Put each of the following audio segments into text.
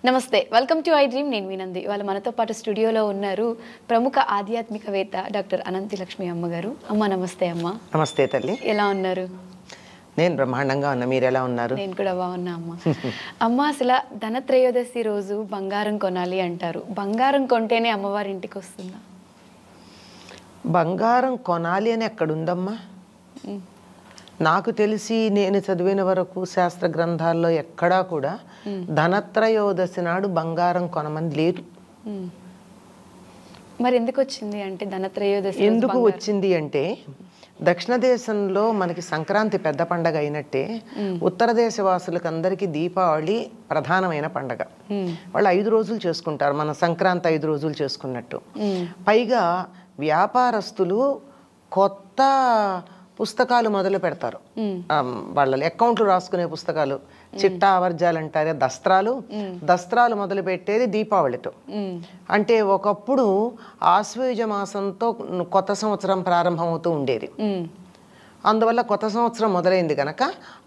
నమస్తే, welcome to I dream. నేను వినంది. వాళ్ళ మనతో పాటు స్టూడియోలో ఉన్నారు ప్రముఖ ఆధ్యాత్మికవేత్త డాక్టర్ అనంతి లక్ష్మి అమ్మగారు. అమ్మ నమస్తే. అమ్మ నమస్తే తల్లి. ఎలా ఉన్నారు? నేను బ్రహ్మాండంగా ఉన్నా, మీరు ఎలా ఉన్నారు? నేను కూడా బాగున్నా అమ్మ. అమ్మ, అసలు ధనత్రయోదశి రోజు బంగారం కొనాలి అంటారు. బంగారం కొంటేనే అమ్మవారి ఇంటికి వస్తుందా? బంగారం కొనాలి అని ఎక్కడుందమ్మా? నాకు తెలిసి నేను చదివిన వరకు శాస్త్ర గ్రంథాల్లో ఎక్కడా కూడా ధనత్రయోదశి నాడు బంగారం కొనమని లేదు. మరి ఎందుకు వచ్చింది అంటే ధనత్రయోదశి ఎందుకు వచ్చింది అంటే, దక్షిణ దేశంలో మనకి సంక్రాంతి పెద్ద పండగ అయినట్టే ఉత్తర దేశ వాసులకు అందరికీ దీపావళి ప్రధానమైన పండగ. వాళ్ళు 5 రోజులు చేసుకుంటారు, మన సంక్రాంతి 5 రోజులు చేసుకున్నట్టు. పైగా వ్యాపారస్తులు కొత్త పుస్తకాలు మొదలు పెడతారు. వాళ్ళ అకౌంట్లు రాసుకునే పుస్తకాలు, చిట్టా ఆవర్జాలు అంటారే, దస్త్రాలు మొదలు పెట్టేది దీపావళితో. అంటే ఒకప్పుడు ఆశ్వయుజ మాసంతో కొత్త సంవత్సరం ప్రారంభమవుతూ ఉండేది. అందువల్ల కొత్త సంవత్సరం మొదలైంది కనుక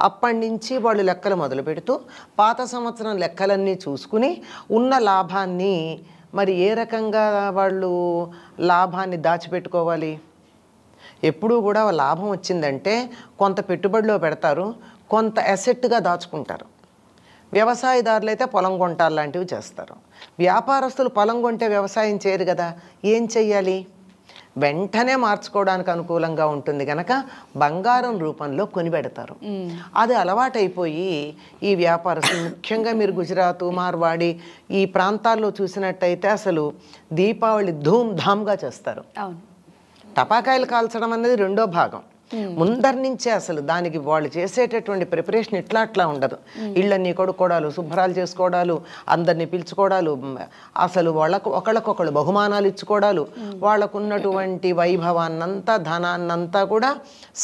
అప్పటి నుంచి వాళ్ళు లెక్కలు మొదలు పెడుతూ పాత సంవత్సరం లెక్కలన్నీ చూసుకుని ఉన్న లాభాన్ని మరి ఏ రకంగా వాళ్ళు లాభాన్ని దాచిపెట్టుకోవాలి. ఎప్పుడూ కూడా లాభం వచ్చిందంటే కొంత పెట్టుబడిలో పెడతారు, కొంత అసెట్గా దాచుకుంటారు. వ్యవసాయదారులు అయితే పొలం కొంటాలు లాంటివి చేస్తారు. వ్యాపారస్తులు పొలం కొంటే వ్యవసాయం చేయరు కదా, ఏం చెయ్యాలి? వెంటనే మార్చుకోవడానికి అనుకూలంగా ఉంటుంది కనుక బంగారం రూపంలో కొనిపెడతారు. అది అలవాటైపోయి ఈ వ్యాపారస్తులు, ముఖ్యంగా మీరు గుజరాత్, మార్వాడి ఈ ప్రాంతాల్లో చూసినట్టయితే అసలు దీపావళి ధూమ్ధామ్గా చేస్తారు. టపాకాయలు కాల్చడం అనేది రెండో భాగం. ముందరి నుంచే అసలు దానికి వాళ్ళు చేసేటటువంటి ప్రిపరేషన్ ఇట్లా ఉండదు. ఇళ్ళన్నీ కొడుకోవడాలు, శుభ్రాలు చేసుకోవడాలు, అందరినీ పిలుచుకోవడాలు, అసలు ఒకళ్ళకొకళ్ళు బహుమానాలు ఇచ్చుకోవడాలు, వాళ్ళకున్నటువంటి వైభవాన్నంతా, ధనాన్నంతా కూడా,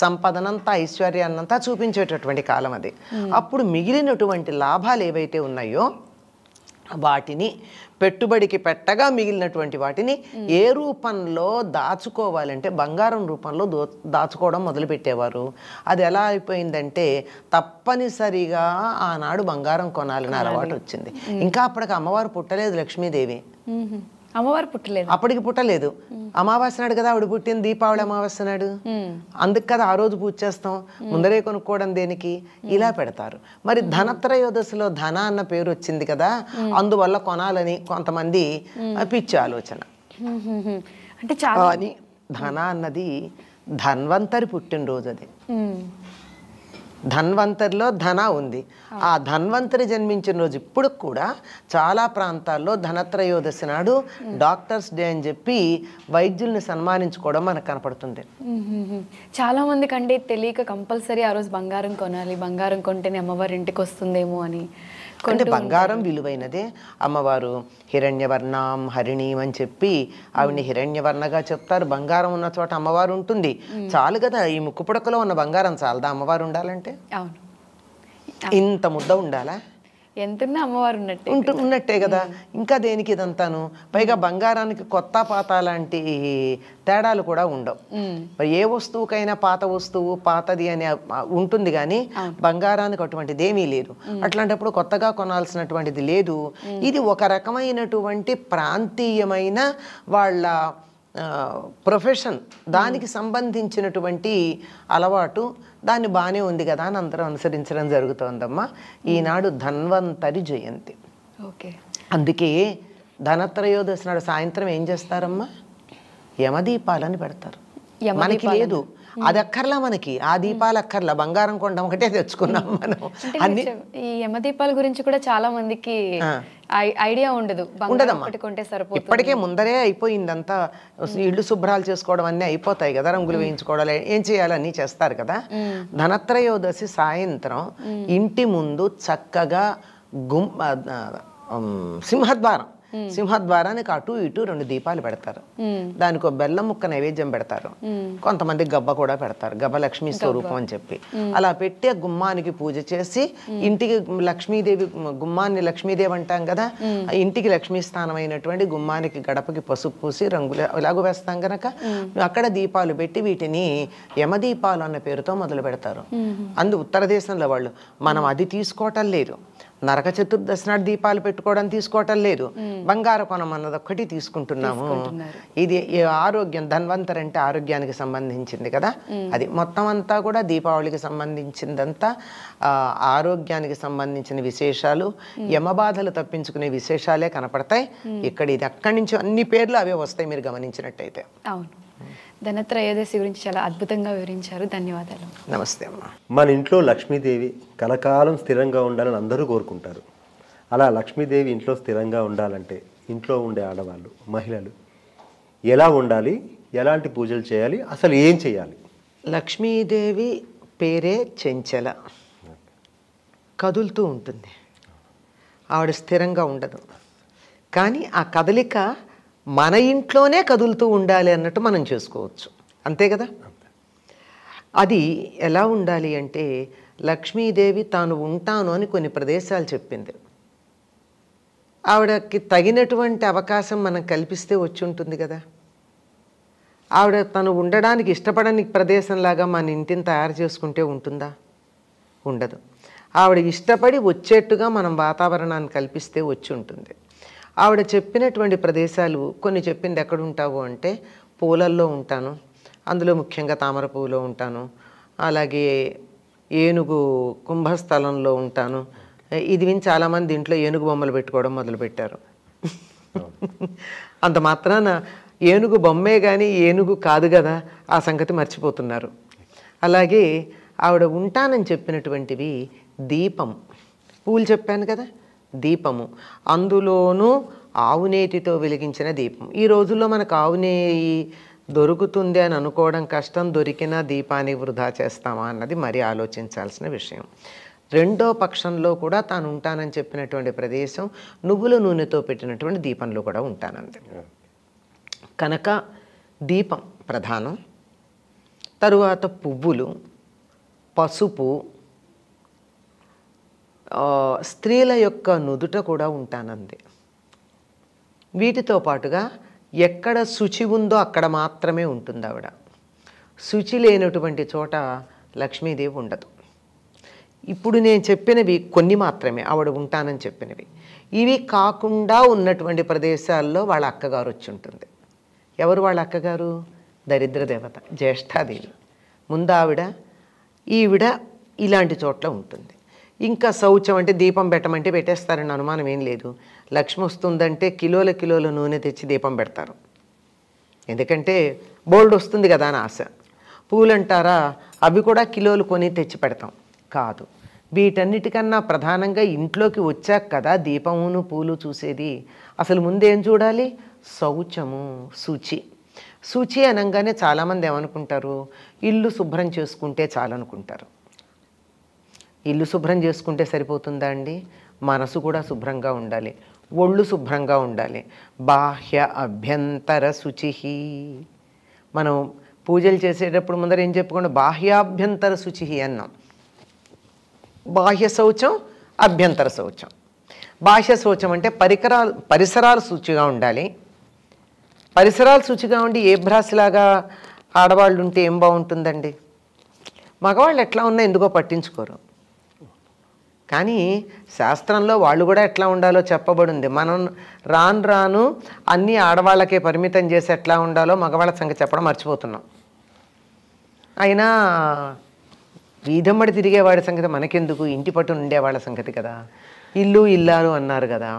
సంపదనంతా, ఐశ్వర్యాన్నంతా చూపించేటటువంటి కాలం అది. అప్పుడు మిగిలినటువంటి లాభాలు ఏవైతే ఉన్నాయో వాటిని పెట్టుబడికి పెట్టగా మిగిలినటువంటి వాటిని ఏ రూపంలో దాచుకోవాలంటే బంగారం రూపంలో దాచుకోవడం మొదలుపెట్టేవారు. అది ఎలా అయిపోయిందంటే తప్పనిసరిగా ఆనాడు బంగారం కొనాలని అలవాటు వచ్చింది. ఇంకా అప్పటికి అమ్మవారు పుట్టలేదు, లక్ష్మీదేవి అమ్మవారు పుట్టలేదు, అప్పటికి పుట్టలేదు. అమావాస్య నాడు కదా ఆవిడ పుట్టింది, దీపావళి అమావాస్య నాడు. అందుకు కదా ఆ రోజు పూజ చేస్తాం, ముందరే కొనుక్కోవడం దేనికి, ఇలా పెడతారు. మరి ధనత్రయోదశిలో ధన అన్న పేరు వచ్చింది కదా, అందువల్ల కొనాలని కొంతమంది పిచ్చి ఆలోచన. అంటే కానీ ధన అన్నది ధన్వంతరి పుట్టినరోజు. అది ధన్వంతరిలో ధన ఉంది. ఆ ధన్వంతరి జన్మించిన రోజు ఇప్పుడు కూడా చాలా ప్రాంతాల్లో ధనత్రయోదశి నాడు డాక్టర్స్ డే అని చెప్పి వైద్యుల్ని సన్మానించుకోవడం మనకు కనపడుతుంది. చాలా మందికి అంటే తెలియక కంపల్సరీ ఆ రోజు బంగారం కొనాలి, బంగారం కొంటేనే అమ్మవారి ఇంటికి వస్తుందేమో అని. అంటే బంగారం విలువైనదే. అమ్మవారు హిరణ్యవర్ణం హరిణీం అని చెప్పి ఆవిడ్ని హిరణ్యవర్ణగా చెప్తారు. బంగారం ఉన్న చోట అమ్మవారు ఉంటుంది. చాలు కదా, ఈ ముక్కు పుడకలో ఉన్న బంగారం చాలదా అమ్మవారు ఉండాలంటే? అవును, ఇంత ముద్ద ఉండాలా? ఎంతున్నా అమ్మవారు ఉన్నట్టే కదా. ఇంకా దేనికి ఇదంతాను? పైగా బంగారానికి కొత్త పాత లాంటి తేడాలు కూడా ఉండవు. ఏ వస్తువుకైనా పాత వస్తువు పాతది అని ఉంటుంది, కానీ బంగారానికి అటువంటిది ఏమీ లేదు. అట్లాంటప్పుడు కొత్తగా కొనాల్సినటువంటిది లేదు. ఇది ఒక రకమైనటువంటి ప్రాంతీయమైన వాళ్ళ ప్రొఫెషన్, దానికి సంబంధించినటువంటి అలవాటు. దాన్ని బాగానే ఉంది కదా అని అందరం అనుసరించడం జరుగుతోందమ్మా. ఈనాడు ధన్వంతరి జయంతి. అందుకే ధనత్రయోదశి నాడు సాయంత్రం ఏం చేస్తారమ్మా? యమదీపాలని పెడతారు. మనకి లేదు, అది అక్కర్లా మనకి, ఆ దీపాలు అక్కర్లా, బంగారం కొండం ఒకటే తెచ్చుకున్నాం మనం. అన్ని ఈ యమదీపాల గురించి కూడా చాలా మందికి ఐడియా ఉండదు. ఉండదమ్మా, ఇప్పటికే ముందరే అయిపోయిందంతా. ఇళ్ళు శుభ్రాలు చేసుకోవడం అన్నీ అయిపోతాయి కదా, రంగులు వేయించుకోవడాలు ఏం చేయాలి అన్నీ చేస్తారు కదా. ధనత్రయోదశి సాయంత్రం ఇంటి ముందు చక్కగా సింహద్వారానికి అటు ఇటు 2 దీపాలు పెడతారు. దానికి ఒక బెల్లం ముక్క నైవేద్యం పెడతారు. కొంతమంది గబ్బ కూడా పెడతారు, గబ్బ లక్ష్మీ స్వరూపం అని చెప్పి. అలా పెట్టి ఆ గుమ్మానికి పూజ చేసి, ఇంటికి లక్ష్మీదేవి, గుమ్మాన్ని లక్ష్మీదేవి అంటాం కదా, ఇంటికి లక్ష్మీ స్థానం అయినటువంటి గుమ్మానికి గడపకి పసుపు పూసి రంగులు ఎలాగో వేస్తాం కనుక అక్కడ దీపాలు పెట్టి వీటిని యమదీపాలు అన్న పేరుతో మొదలు పెడతారు. ఉత్తర దేశంలో వాళ్ళు. మనం అది తీసుకోవటం లేదు. నరక చతుర్దశి నాడు దీపాలు పెట్టుకోవడం తీసుకోవటం లేదు, బంగారు కొనం అన్నది ఒక్కటి తీసుకుంటున్నాము. ఇది ఆరోగ్యం, ధన్వంతరి అంటే ఆరోగ్యానికి సంబంధించింది కదా, అది మొత్తం అంతా కూడా దీపావళికి సంబంధించిందంతా ఆరోగ్యానికి సంబంధించిన విశేషాలు, యమబాధలు తప్పించుకునే విశేషాలే కనపడతాయి ఇక్కడ. ఇది అక్కడి నుంచి అన్ని పేర్లు అవే వస్తాయి మీరు గమనించినట్టయితే. అవును. ధనత్రయోదశి గురించి చాలా అద్భుతంగా వివరించారు. ధన్యవాదాలు. నమస్తే అమ్మా. మన ఇంట్లో లక్ష్మీదేవి కలకాలం స్థిరంగా ఉండాలని అందరూ కోరుకుంటారు. అలా లక్ష్మీదేవి ఇంట్లో స్థిరంగా ఉండాలంటే ఇంట్లో ఉండే ఆడవాళ్ళు, మహిళలు ఎలా ఉండాలి, ఎలాంటి పూజలు చేయాలి, అసలు ఏం చేయాలి? లక్ష్మీదేవి పేరే చెంచల, కదులుతూ ఉంటుంది, ఆవిడ స్థిరంగా ఉండదు. కానీ ఆ కదలిక మన ఇంట్లోనే కదులుతూ ఉండాలి అన్నట్టు మనం చేసుకోవచ్చు, అంతే కదా. అది ఎలా ఉండాలి అంటే లక్ష్మీదేవి తాను ఉంటాను అని కొన్ని ప్రదేశాలు చెప్పింది. ఆవిడకి తగినటువంటి అవకాశం మనం కల్పిస్తే వచ్చి ఉంటుంది కదా. ఆవిడ తను ఉండడానికి ఇష్టపడని ప్రదేశంలాగా మన ఇంటిని తయారు చేసుకుంటే ఉంటుందా? ఉండదు. ఆవిడ ఇష్టపడి వచ్చేట్టుగా మనం వాతావరణాన్ని కల్పిస్తే వచ్చి ఉంటుంది. ఆవిడ చెప్పినటువంటి ప్రదేశాలు కొన్ని చెప్పింది. ఎక్కడ ఉంటావు అంటే పూలల్లో ఉంటాను, అందులో ముఖ్యంగా తామర పువ్వులో ఉంటాను, అలాగే ఏనుగు కుంభస్థలంలో ఉంటాను. ఇది విని చాలామంది ఇంట్లో ఏనుగు బొమ్మలు పెట్టుకోవడం మొదలుపెట్టారు. అంత మాత్రాన ఏనుగు బొమ్మే కానీ ఏనుగు కాదు కదా, ఆ సంగతి మర్చిపోతున్నారు. అలాగే ఆవిడ ఉంటానని చెప్పినటువంటివి దీపం, పూలు చెప్పాను కదా, దీపము, అందులోనూ ఆవునేతితో వెలిగించిన దీపం. ఈ రోజుల్లో మనకు ఆవునేయి దొరుకుతుంది అని అనుకోవడం కష్టం, దొరికిన దీపాన్ని వృధా చేస్తామా అన్నది మరి ఆలోచించాల్సిన విషయం. రెండో పక్షంలో కూడా తాను ఉంటానని చెప్పినటువంటి ప్రదేశం నువ్వుల నూనెతో పెట్టినటువంటి దీపంలో కూడా ఉంటానంది కనుక దీపం ప్రధానం. తరువాత పువ్వులు, పసుపు, స్త్రీల యొక్క నుదుట కూడా ఉంటానంది. వీటితో పాటుగా ఎక్కడ శుచి ఉందో అక్కడ మాత్రమే ఉంటుంది ఆవిడ. శుచి లేనటువంటి చోట లక్ష్మీదేవి ఉండదు. ఇప్పుడు నేను చెప్పినవి కొన్ని మాత్రమే ఆవిడ ఉంటానని చెప్పినవి. ఇవి కాకుండా ఉన్నటువంటి ప్రదేశాల్లో వాళ్ళ అక్కగారు వచ్చి ఉంటుంది. ఎవరు వాళ్ళ అక్కగారు? దరిద్ర దేవత జ్యేష్ఠాదేవి. ముందు ఈవిడ ఇలాంటి చోట్ల ఉంటుంది. ఇంకా శౌచం అంటే దీపం పెట్టమంటే పెట్టేస్తారని అనుమానం ఏం లేదు. లక్ష్మి వస్తుందంటే కిలోల కిలోల నూనె తెచ్చి దీపం పెడతారు, ఎందుకంటే బోల్డ్ వస్తుంది కదా అని ఆశ. పూలు అంటారా, అవి కూడా కిలోలు కొని తెచ్చి పెడతాం కాదు. వీటన్నిటికన్నా ప్రధానంగా ఇంట్లోకి వచ్చాక కదా దీపమును పూలు చూసేది. అసలు ముందేం చూడాలి? శౌచము, శుచి. శుచి అనగానే చాలామంది ఏమనుకుంటారు, ఇల్లు శుభ్రం చేసుకుంటే చాలనుకుంటారు. ఇల్లు శుభ్రం చేసుకుంటే సరిపోతుందా అండి? మనసు కూడా శుభ్రంగా ఉండాలి, ఒళ్ళు శుభ్రంగా ఉండాలి. బాహ్య అభ్యంతర శుచి. మనం పూజలు చేసేటప్పుడు ముందర ఏం చెప్పుకోండి, బాహ్యాభ్యంతర శుచి అన్నాం. బాహ్య శౌచం, అభ్యంతర శౌచం. బాహ్య శౌచం అంటే పరిసరాలు శుచిగా ఉండాలి. పరిసరాలు శుచిగా ఉండి ఏ భ్రాసిలాగా ఆడవాళ్ళు ఉంటే ఏం బాగుంటుందండి? మగవాళ్ళు ఎట్లా ఉన్నా ఎందుకో పట్టించుకోరు, కానీ శాస్త్రంలో వాళ్ళు కూడా ఎట్లా ఉండాలో చెప్పబడింది. మనం రాను అన్నీ ఆడవాళ్ళకే పరిమితం చేసి ఎట్లా ఉండాలో మగవాళ్ళ సంగతి చెప్పడం మర్చిపోతున్నాం. అయినా వీధమ్మడి తిరిగేవాడి సంగతి మనకెందుకు, ఇంటి పట్టున ఉండేవాళ్ళ సంగతి కదా. ఇల్లు ఇల్లాలు అన్నారు కదా,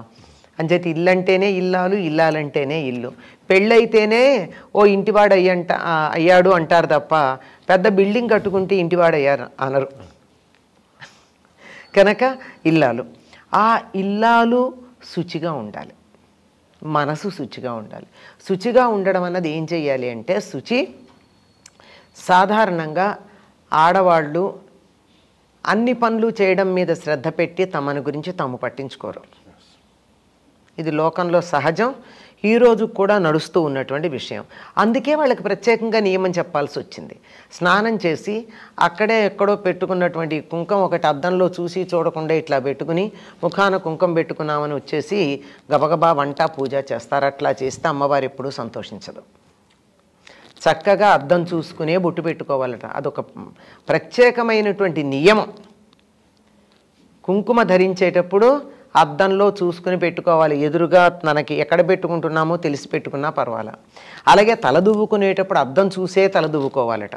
అంచేతి ఇల్లంటేనే ఇల్లాలు, ఇల్లాలంటేనే ఇల్లు. పెళ్ళైతేనే ఓ ఇంటివాడు అయ్యాడు అంటారు తప్ప పెద్ద బిల్డింగ్ కట్టుకుంటే ఇంటివాడు అయ్యారు అనరు. కనుక ఇల్లాలు, ఆ ఇల్లాలు శుచిగా ఉండాలి, మనసు శుచిగా ఉండాలి. శుచిగా ఉండడం అన్నది ఏం చెయ్యాలి అంటే, శుచి సాధారణంగా ఆడవాళ్ళు అన్ని పనులు చేయడం మీద శ్రద్ధ పెట్టి తమను గురించి తాము పట్టించుకోరు. ఇది లోకంలో సహజం, ఈరోజు కూడా నడుస్తూ ఉన్నటువంటి విషయం. అందుకే వాళ్ళకి ప్రత్యేకంగా నియమం చెప్పాల్సి వచ్చింది. స్నానం చేసి అక్కడే ఎక్కడో పెట్టుకున్నటువంటి కుంకం ఒకటి అద్దంలో చూసి చూడకుండా ఇట్లా పెట్టుకుని ముఖాన కుంకం పెట్టుకున్నామని వచ్చేసి గబగబా వంట పూజ చేస్తారు. అట్లా చేస్తే అమ్మవారు ఎప్పుడూ సంతోషించదు. చక్కగా అద్దం చూసుకునే బొట్టు పెట్టుకోవాలట, అదొక ప్రత్యేకమైనటువంటి నియమం. కుంకుమ ధరించేటప్పుడు అద్దంలో చూసుకుని పెట్టుకోవాలి. ఎదురుగా మనకి ఎక్కడ పెట్టుకుంటున్నామో తెలిసి పెట్టుకున్నా పర్వాలా. అలాగే తల దువ్వుకునేటప్పుడు అద్దం చూసే తల దువ్వుకోవాలట.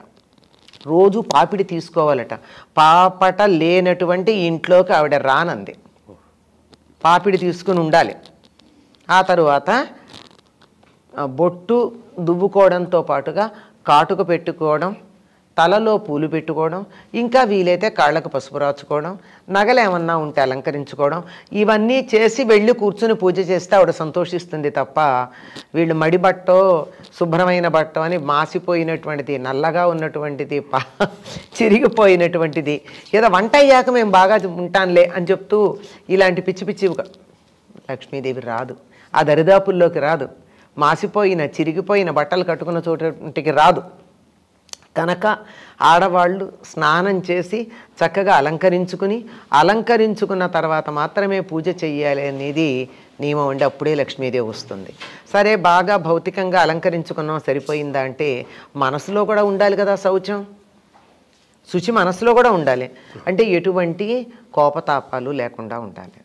రోజు పాపిడి తీసుకోవాలట. పాపట లేనటువంటి ఇంట్లోకి ఆవిడ రానంది. పాపిడి తీసుకుని ఉండాలి. ఆ తరువాత బొట్టు దువ్వుకోవడంతో పాటుగా కాటుక పెట్టుకోవడం, తలలో పూలు పెట్టుకోవడం, ఇంకా వీలైతే కాళ్ళకు పసుపు రాచుకోవడం, నగలు ఏమన్నా ఉంటే అలంకరించుకోవడం, ఇవన్నీ చేసి వెళ్ళి కూర్చుని పూజ చేస్తే ఆవిడ సంతోషిస్తుంది తప్ప వీళ్ళు మడి బట్టో శుభ్రమైన బట్టో అని మాసిపోయినటువంటిది, నల్లగా ఉన్నటువంటిది, చిరిగిపోయినటువంటిది, ఏదో వంట అయ్యాక మేము బాగా ఉంటానులే అని చెప్తూ ఇలాంటి పిచ్చి పిచ్చిగా లక్ష్మీదేవి రాదు. ఆ దరిదాపుల్లోకి రాదు. మాసిపోయిన చిరిగిపోయిన బట్టలు కట్టుకున్న చోటికి రాదు. కనుక ఆడవాళ్ళు స్నానం చేసి చక్కగా అలంకరించుకున్న తర్వాత మాత్రమే పూజ చెయ్యాలి అనేది నియమం అండి. అప్పుడే లక్ష్మీదేవి వస్తుంది. సరే, బాగా భౌతికంగా అలంకరించుకున్నాం సరిపోయిందా అంటే మనసులో కూడా ఉండాలి కదా శౌచం. శుచి మనసులో కూడా ఉండాలి. అంటే ఎటువంటి కోపతాపాలు లేకుండా ఉండాలి.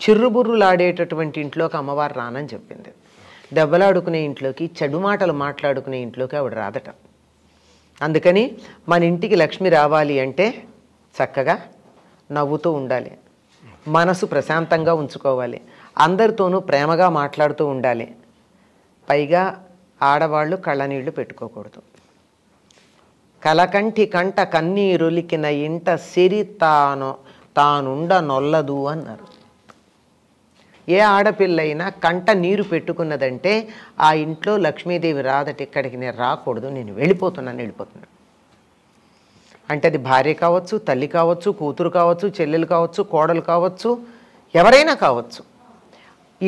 చిర్రుబుర్రులాడేటటువంటి ఇంట్లోకి అమ్మవారు రానని చెప్పింది. దెబ్బలాడుకునే ఇంట్లోకి, చెడు మాటలు మాట్లాడుకునే ఇంట్లోకి ఆవిడ రాదట. అందుకని మన ఇంటికి లక్ష్మి రావాలి అంటే చక్కగా నవ్వుతూ ఉండాలి, మనసు ప్రశాంతంగా ఉంచుకోవాలి, అందరితోనూ ప్రేమగా మాట్లాడుతూ ఉండాలి. పైగా ఆడవాళ్ళు కళ్ళనీళ్ళు పెట్టుకోకూడదు. కలకంటి కంట కన్నీరులికిన ఇంట సిరి తానుండ నొల్లదు అన్నారు. ఏ ఆడపిల్లైనా కంట నీరు పెట్టుకున్నదంటే ఆ ఇంట్లో లక్ష్మీదేవి రాదట. ఇక్కడికి నేను రాకూడదు, నేను వెళ్ళిపోతున్నాను. అంటే అది భార్య కావచ్చు, తల్లి కావచ్చు, కూతురు కావచ్చు, చెల్లెలు కావచ్చు, కోడలు కావచ్చు, ఎవరైనా కావచ్చు.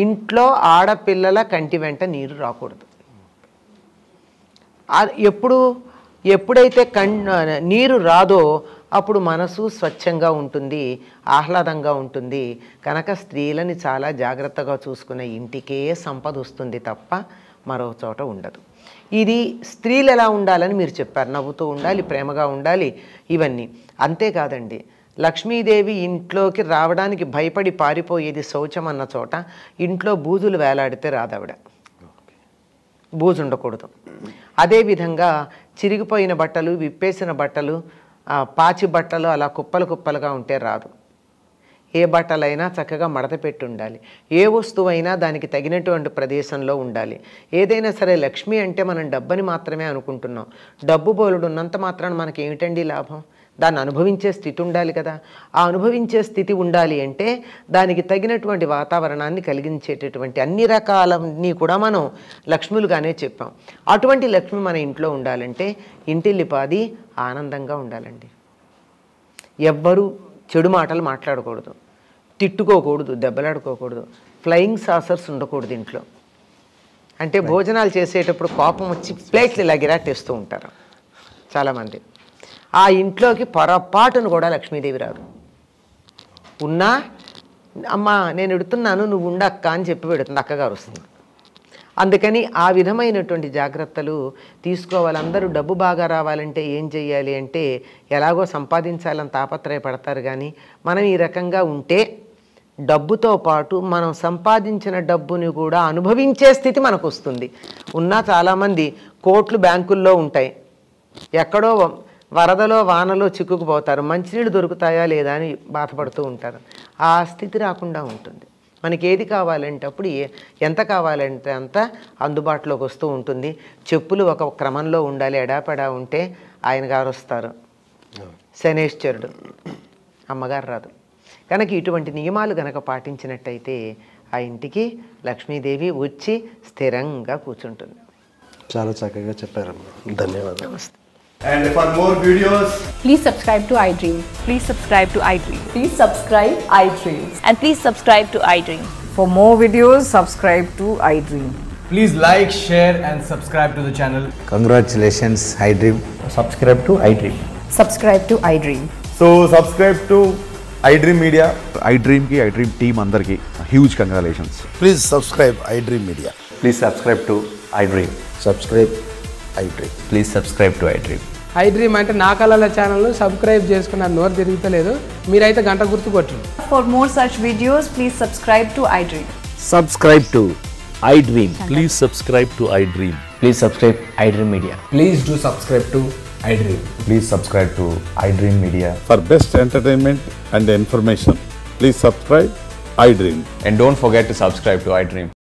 ఇంట్లో ఆడపిల్లల కంటి వెంట నీరు రాకూడదు. ఎప్పుడైతే నీరు రాదో అప్పుడు మనసు స్వచ్ఛంగా ఉంటుంది, ఆహ్లాదంగా ఉంటుంది. కనుక స్త్రీలని చాలా జాగ్రత్తగా చూసుకునే ఇంటికే సంపద వస్తుంది తప్ప మరో చోట ఉండదు. ఇది స్త్రీలు ఎలా ఉండాలని మీరు చెప్పారు. నవ్వుతూ ఉండాలి, ప్రేమగా ఉండాలి, ఇవన్నీ. అంతేకాదండి, లక్ష్మీదేవి ఇంట్లోకి రావడానికి భయపడి పారిపోయేది శౌచం అన్న చోట ఇంట్లో బూజులు వేలాడితే రాదావిడ. బూజు ఉండకూడదు. అదేవిధంగా చిరిగిపోయిన బట్టలు, విప్పేసిన బట్టలు, పాచి బట్టలు అలా కుప్పలుగా ఉంటే రాదు. ఏ బట్టలైనా చక్కగా మడత పెట్టి ఉండాలి. ఏ వస్తువైనా దానికి తగినటువంటి ప్రదేశంలో ఉండాలి. ఏదైనా సరే లక్ష్మి అంటే మనం డబ్బని మాత్రమే అనుకుంటున్నాం. డబ్బు బోలుడు ఉన్నంత మాత్రాన మనకి ఏమిటండి లాభం? దాన్ని అనుభవించే స్థితి ఉండాలి కదా. ఆ అనుభవించే స్థితి ఉండాలి అంటే దానికి తగినటువంటి వాతావరణాన్ని కలిగించేటటువంటి అన్ని రకాలన్నీ కూడా మనం లక్ష్ములుగానే చెప్పాం. అటువంటి లక్ష్మి మన ఇంట్లో ఉండాలంటే ఇంటిల్లిపాది ఆనందంగా ఉండాలండి. ఎవ్వరూ చెడు మాటలు మాట్లాడకూడదు, తిట్టుకోకూడదు, దెబ్బలాడుకోకూడదు, ఫ్లయింగ్ సాసర్స్ ఉండకూడదు ఇంట్లో. అంటే భోజనాలు చేసేటప్పుడు కోపం వచ్చి ప్లేట్లు ఇలా గిరాటేస్తూ ఉంటారు చాలామంది. ఆ ఇంట్లోకి పొరపాటును కూడా లక్ష్మీదేవి రాదు. ఉన్నా అమ్మ నేను ఎడుతున్నాను నువ్వు ఉండక్క అని చెప్పి పెడుతుంది, అక్కగారు వస్తుంది. అందుకని ఆ విధమైనటువంటి జాగ్రత్తలు తీసుకోవాలి. అందరూ డబ్బు బాగా రావాలంటే ఏం చెయ్యాలి అంటే ఎలాగో సంపాదించాలని తాపత్రయపడతారు. కానీ మనం ఈ రకంగా ఉంటే డబ్బుతో పాటు మనం సంపాదించిన డబ్బుని కూడా అనుభవించే స్థితి మనకు వస్తుంది. ఉన్నా చాలామంది కోట్లు బ్యాంకుల్లో ఉంటాయి, ఎక్కడో వరదలో వానలో చిక్కుకుపోతారు, మంచినీళ్ళు దొరుకుతాయా లేదా అని బాధపడుతూ ఉంటారు. ఆ స్థితి రాకుండా ఉంటుంది. మనకి ఏది కావాలంటే అప్పుడు ఎంత కావాలంటే అంత అందుబాటులోకి వస్తూ ఉంటుంది. చెప్పులు ఒక క్రమంలో ఉండాలి. ఎడాపెడా ఉంటే ఆయన గారు వస్తారు, శనేశ్వరుడు, అమ్మగారు రాదు. కనుక ఇటువంటి నియమాలు కనుక పాటించినట్టయితే ఆ ఇంటికి లక్ష్మీదేవి వచ్చి స్థిరంగా కూర్చుంటుంది. చాలా చక్కగా చెప్పారమ్మా, ధన్యవాదాలు. నమస్తే. And for more videos, Please subscribe to iDream. Please subscribe to iDream. Please subscribe iDream. And please subscribe to iDream. For more videos, subscribe to iDream. please like, share and subscribe to the channel. Congratulations, iDream. Subscribe to iDream. Subscribe to iDream. So subscribe to iDream Media. iDream ki iDream team andarki huge congratulations. Please subscribe iDream Media. Please subscribe to iDream. Subscribe iDream. Please subscribe to iDream. I dream అంటే నా కళల channel subscribe చేసుకున్న నోరు తిరుగుతలేదు. మీరైతే గంట గుర్తు కొట్టండి. For more such videos, please subscribe to iDream. Subscribe to iDream. Please subscribe to iDream. Please subscribe iDream Media. Please do subscribe to iDream. Please subscribe to iDream Media. For best entertainment and information, please subscribe iDream. And don't forget to subscribe to iDream.